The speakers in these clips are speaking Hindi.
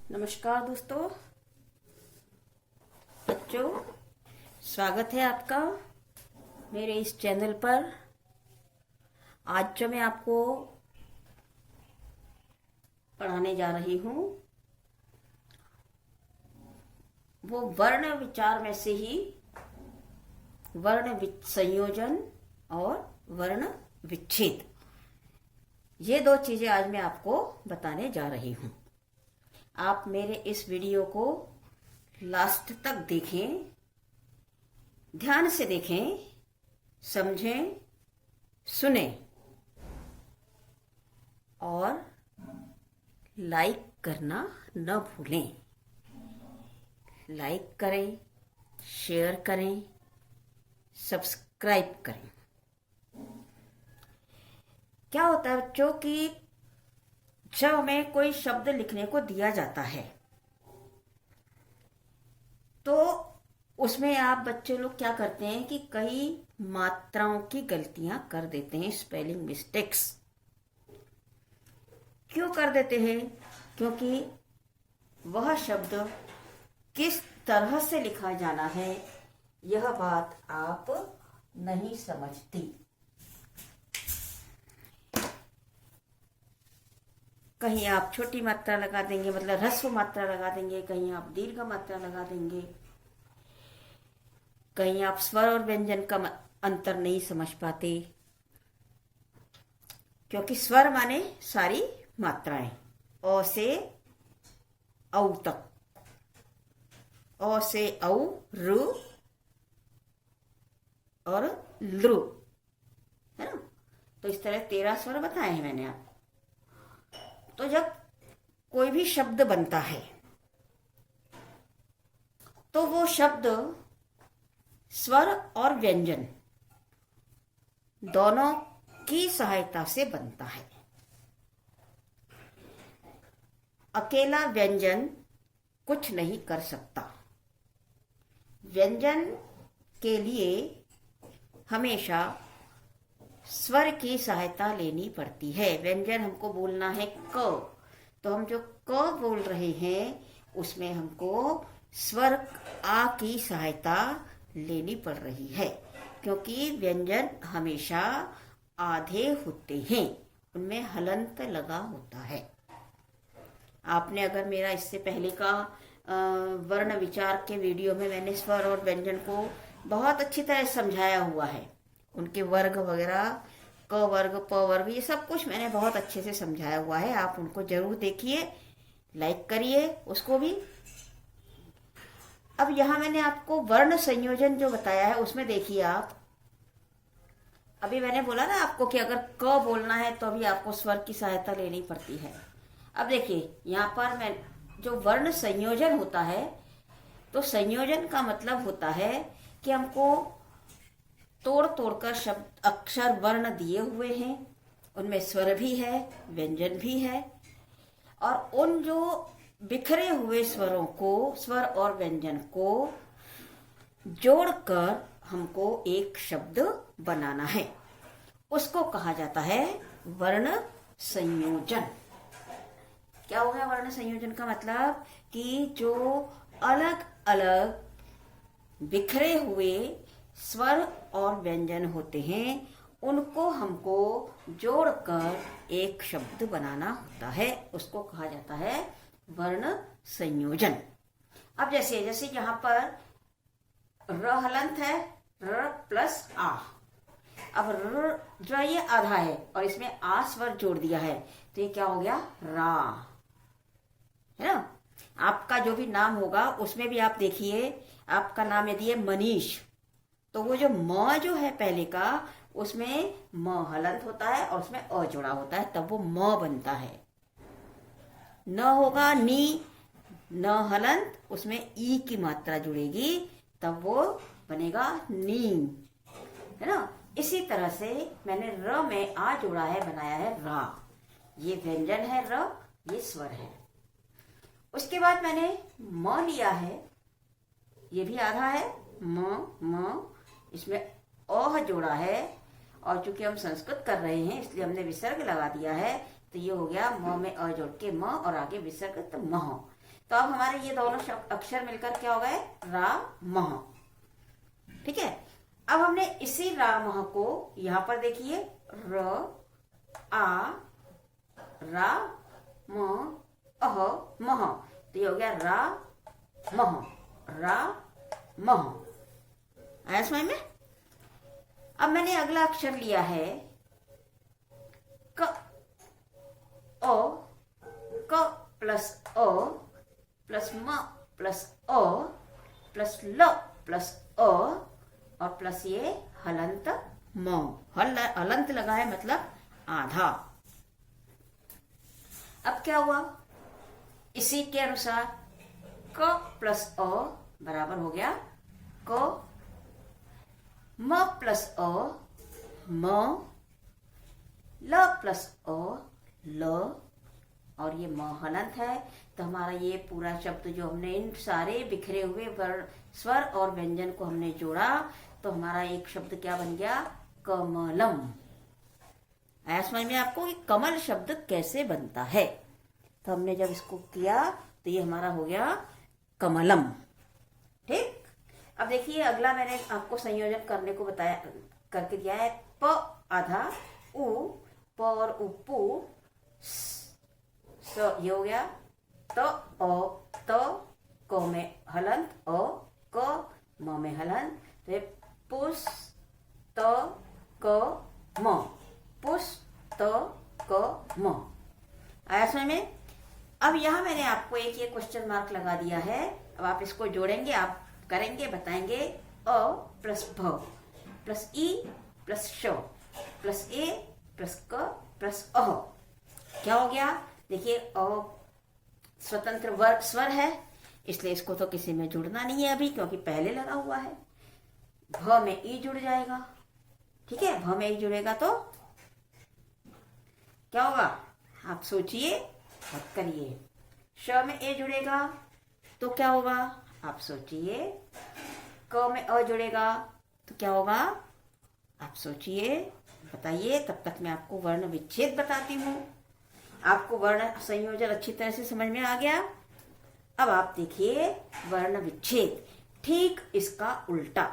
नमस्कार दोस्तों, बच्चों, स्वागत है आपका मेरे इस चैनल पर। आज जो मैं आपको पढ़ाने जा रही हूँ वो वर्ण विचार में से ही संयोजन और वर्ण विच्छेद, ये दो चीजें आज मैं आपको बताने जा रही हूँ। आप मेरे इस वीडियो को लास्ट तक देखें, ध्यान से देखें, समझें, सुने और लाइक करना न भूलें। लाइक करें, शेयर करें, सब्सक्राइब करें। क्या होता है बच्चों कि जब हमें कोई शब्द लिखने को दिया जाता है तो उसमें आप बच्चे लोग क्या करते हैं कि कई मात्राओं की गलतियां कर देते हैं, स्पेलिंग मिस्टेक्स। क्यों कर देते हैं? क्योंकि वह शब्द किस तरह से लिखा जाना है यह बात आप नहीं समझती। कहीं आप छोटी मात्रा लगा देंगे, मतलब ह्रस्व मात्रा लगा देंगे, कहीं आप दीर्घ मात्रा लगा देंगे, कहीं आप स्वर और व्यंजन का अंतर नहीं समझ पाते। क्योंकि स्वर माने सारी मात्राएं, अ से औ तक, अ से औ, रु और लृ, है ना। तो इस तरह 13 स्वर बताए हैं मैंने आपको। तो जब कोई भी शब्द बनता है तो वो शब्द स्वर और व्यंजन दोनों की सहायता से बनता है। अकेला व्यंजन कुछ नहीं कर सकता। व्यंजन के लिए हमेशा स्वर की सहायता लेनी पड़ती है। व्यंजन हमको बोलना है क, तो हम जो क बोल रहे हैं उसमें हमको स्वर आ की सहायता लेनी पड़ रही है। क्योंकि व्यंजन हमेशा आधे होते हैं, उनमें हलंत लगा होता है। आपने अगर मेरा इससे पहले का वर्ण विचार के वीडियो में मैंने स्वर और व्यंजन को बहुत अच्छी तरह समझाया हुआ है, उनके वर्ग वगैरह, क वर्ग, प वर्ग, ये सब कुछ मैंने बहुत अच्छे से समझाया हुआ है। आप उनको जरूर देखिए, लाइक करिए उसको भी। अब यहाँ मैंने आपको वर्ण संयोजन जो बताया है उसमें देखिए आप, अभी मैंने बोला ना आपको कि अगर क बोलना है तो अभी आपको स्वर की सहायता लेनी पड़ती है। अब देखिए यहाँ पर मैं जो वर्ण संयोजन होता है, तो संयोजन का मतलब होता है कि हमको तोड़ तोड़कर शब्द, अक्षर, वर्ण दिए हुए हैं, उनमें स्वर भी है, व्यंजन भी है, और उन जो बिखरे हुए स्वरों को, स्वर और व्यंजन को जोड़कर हमको एक शब्द बनाना है। उसको कहा जाता है वर्ण संयोजन। क्या हो गया वर्ण संयोजन का मतलब? कि जो अलग अलग बिखरे हुए स्वर और व्यंजन होते हैं उनको हमको जोड़कर एक शब्द बनाना होता है, उसको कहा जाता है वर्ण संयोजन। अब जैसे जैसे यहाँ पर र हलंत है, र प्लस आ। अब र जो है ये आधा है और इसमें आ स्वर जोड़ दिया है, तो ये क्या हो गया? रा, है ना। आपका जो भी नाम होगा उसमें भी आप देखिए, आपका नाम यदि है मनीष, तो वो जो म जो है पहले का, उसमें म हलंत होता है और उसमें अ जोड़ा होता है, तब वो म बनता है। न होगा नी, न हलंत, उसमें ई की मात्रा जुड़ेगी, तब वो बनेगा नी, है ना। इसी तरह से मैंने र में आ जोड़ा है, बनाया है रा। ये व्यंजन है र, ये स्वर है। उसके बाद मैंने म लिया है, ये भी आधा है, म, इसमें अ जोड़ा है, और चूंकि हम संस्कृत कर रहे हैं इसलिए हमने विसर्ग लगा दिया है, तो ये हो गया म में अ जोड़ के म और आगे विसर्ग, तो मह। तो अब हमारे ये दोनों अक्षर मिलकर क्या हो गए, रा मह। ठीक है, अब हमने इसी रा मह को यहां पर देखिए र आ रा म अह मह, तो ये हो गया रा मह, रा मह। आया समझ में? अब मैंने अगला अक्षर लिया है क, ओ, क प्लस ओ प्लस म प्लस ओ प्लस ल प्लस ओ और प्लस ये हलंत म। हलंत लगा है मतलब आधा। अब क्या हुआ, इसी के अनुसार क प्लस ओ बराबर हो गया को, म प्लस ओ म, ल प्लस ओ ल, और ये म हलंत है। तो हमारा ये पूरा शब्द जो हमने इन सारे बिखरे हुए वर्ण स्वर और व्यंजन को हमने जोड़ा तो हमारा एक शब्द क्या बन गया, कमलम। आया समझ में आपको कि कमल शब्द कैसे बनता है? तो हमने जब इसको किया तो ये हमारा हो गया कमलम। ठीक, अब देखिए अगला मैंने आपको संयोजन करने को बताया, करके दिया है प आधा उ, प और उपू, स ये हो गया तो ओ, तो को में हलंत ओ, को म में हलंत, तो पुस तो को म, पुस तो को म। आया समझ में? अब यहाँ मैंने आपको एक ये क्वेश्चन मार्क लगा दिया है। अब आप इसको जोड़ेंगे, आप करेंगे, बताएंगे अ प्लस भ प्लस ई प्लस श प्लस ए प्लस क प्लस अह, क्या हो गया? देखिए अ स्वतंत्र वर्ग स्वर है, इसलिए इसको तो किसी में जुड़ना नहीं है अभी, क्योंकि पहले लगा हुआ है। भ में ई जुड़ जाएगा। ठीक है, भ में ई जुड़ेगा तो क्या होगा, आप सोचिए, मत करिए। श में ए जुड़ेगा तो क्या होगा, आप सोचिए। क में अ जुड़ेगा तो क्या होगा, आप सोचिए, बताइए। तब तक मैं आपको वर्ण विच्छेद बताती हूँ। आपको वर्ण संयोजन अच्छी तरह से समझ में आ गया। अब आप देखिए वर्ण विच्छेद, ठीक इसका उल्टा।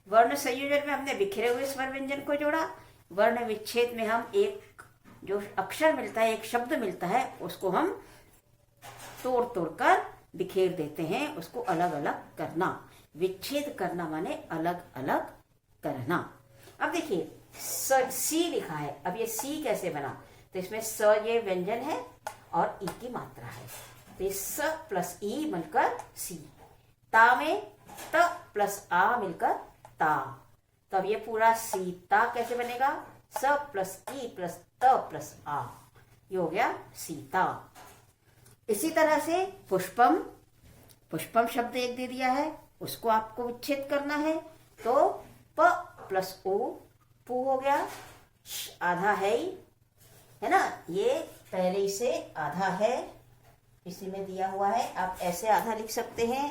वर्ण संयोजन में हमने बिखरे हुए स्वर व्यंजन को जोड़ा, वर्ण विच्छेद में हम एक जो अक्षर मिलता है, एक शब्द मिलता है, उसको हम तोड़ तोड़ कर बिखेर देते हैं, उसको अलग अलग करना। विच्छेद करना माने अलग अलग करना। अब देखिए सी लिखा है, अब ये सी कैसे बना, तो इसमें स ये व्यंजन है और ई की मात्रा है, तो स प्लस ई मिलकर सी। ता में त प्लस आ मिलकर ता, तो अब ये पूरा सीता कैसे बनेगा, स प्लस ई प्लस त प्लस आ, ये हो गया सीता। इसी तरह से पुष्पम, पुष्पम शब्द एक दे दिया है, उसको आपको विच्छेद करना है, तो प प्लस ओ पू हो गया, आधा है ही, है ना, ये पहले ही से आधा है, इसी में दिया हुआ है, आप ऐसे आधा लिख सकते हैं।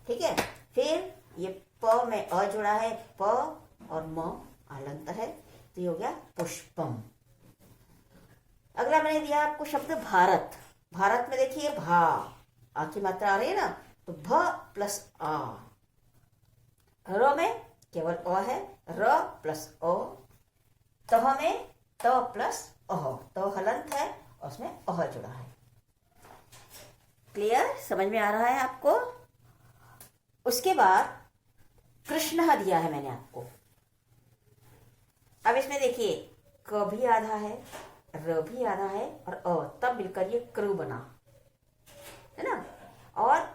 ठीक है, फिर ये प में अ जुड़ा है, प और म हलंत है, तो ये हो गया पुष्पम। अगला मैंने दिया आपको शब्द भारत। भारत में देखिए भा, आ की मात्रा आ रही है ना, तो भ प्लस आ। र में केवल अ है, र प्लस ओ। तह में त प्लस अह, तो हलंत है और उसमें अह जुड़ा है। क्लियर, समझ में आ रहा है आपको? उसके बाद कृष्ण दिया है मैंने आपको। अब इसमें देखिए क भी आधा है, र भी आधा है और अ, तब मिलकर ये कृ बना, है ना, और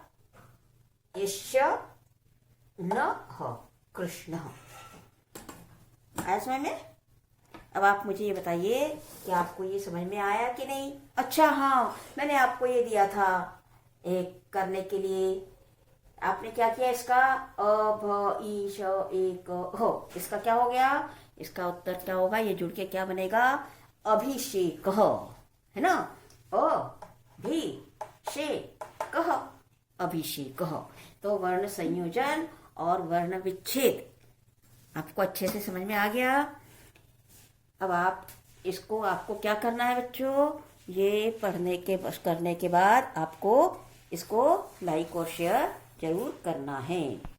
ये श न ह, कृष्ण। आया समझ में? अब आप मुझे ये बताइए कि आपको ये समझ में आया कि नहीं। अच्छा हाँ, मैंने आपको ये दिया था एक करने के लिए, आपने क्या किया, इसका अ भ ई श ए क ह, इसका क्या हो गया, इसका उत्तर क्या होगा, ये जुड़ के क्या बनेगा, अभिषेक, है ना, भी शे कह, अभिषेक। तो वर्ण संयोजन और वर्ण विच्छेद आपको अच्छे से समझ में आ गया। अब आप इसको, आपको क्या करना है बच्चों, ये करने के बाद आपको इसको लाइक और शेयर जरूर करना है।